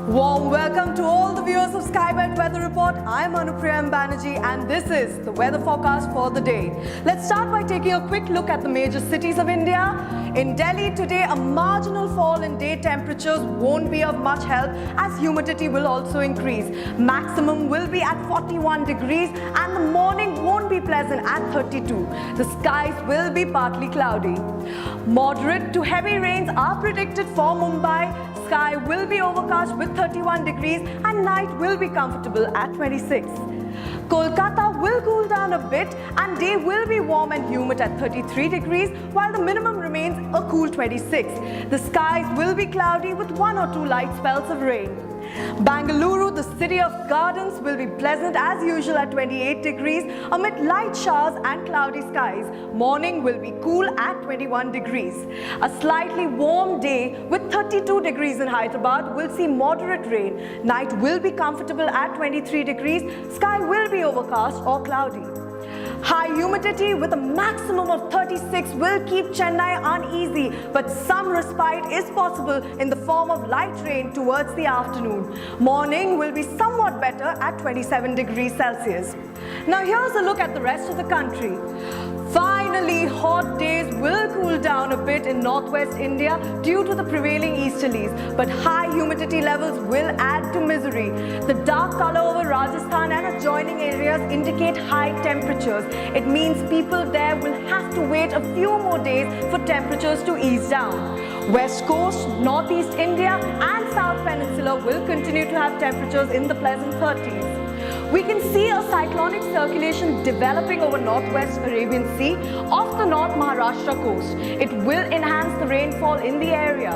Warm welcome to all the viewers of SkyMet Weather Report. I'm Anupriya Banerjee and this is the weather forecast for the day. Let's start by taking a quick look at the major cities of India. In Delhi today, a marginal fall in day temperatures won't be of much help as humidity will also increase. Maximum will be at 41 degrees and the morning won't be pleasant at 32. The skies will be partly cloudy. Moderate to heavy rains are predicted for Mumbai. Sky will be overcast with 31 degrees and night will be comfortable at 26. Kolkata will cool down a bit and day will be warm and humid at 33 degrees while the minimum remains a cool 26. The skies will be cloudy with 1 or 2 light spells of rain. Bangalore, the city of gardens, will be pleasant as usual at 28 degrees amid light showers and cloudy skies. Morning will be cool at 21 degrees. A slightly warm day with 32 degrees in Hyderabad will see moderate rain. Night will be comfortable at 23 degrees. Sky will be overcast or cloudy. High humidity with a maximum of 36 will keep Chennai uneasy, but some respite is possible in the form of light rain towards the afternoon. Morning will be somewhat better at 27 degrees Celsius. Now here's a look at the rest of the country. Finally, hot days will cool down a bit in northwest India due to the prevailing easterlies, but high humidity levels will add to misery. The dark color over Rajasthan and adjoining areas indicate high temperatures. It means people there will have to wait a few more days for temperatures to ease down. West Coast, Northeast India and South Peninsula will continue to have temperatures in the pleasant 30s. We can see a cyclonic circulation developing over northwest Arabian Sea off the North Maharashtra coast. It will enhance the rainfall in the area.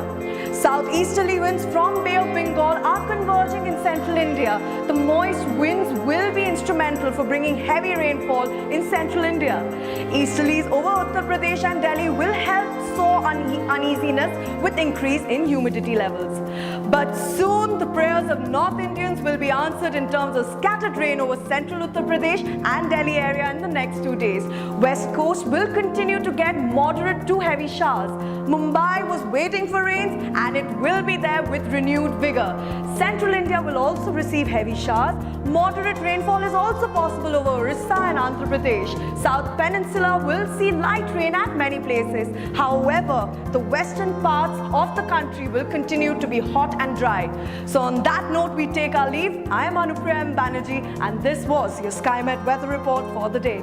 Southeasterly winds from Bay of Bengal are converging in central India. The moist winds will be instrumental for bringing heavy rainfall in central India. Easterlies over Uttar Pradesh and Delhi will help sow uneasiness with increase in humidity levels. But soon the prayers of North Indians will be answered in terms of scattered rain over central Uttar Pradesh and Delhi area in the next 2 days. West Coast will continue to get moderate to heavy showers. Mumbai was waiting for rains and it will be there with renewed vigor. Central India will also receive heavy showers. Moderate rainfall is also possible over Orissa and Andhra Pradesh. South Peninsula will see light rain at many places. However, the western parts of the country will continue to be hot and dry. So on that note, we take our leave. I am Anupriya Banerjee and this was your SkyMet Weather Report for the day.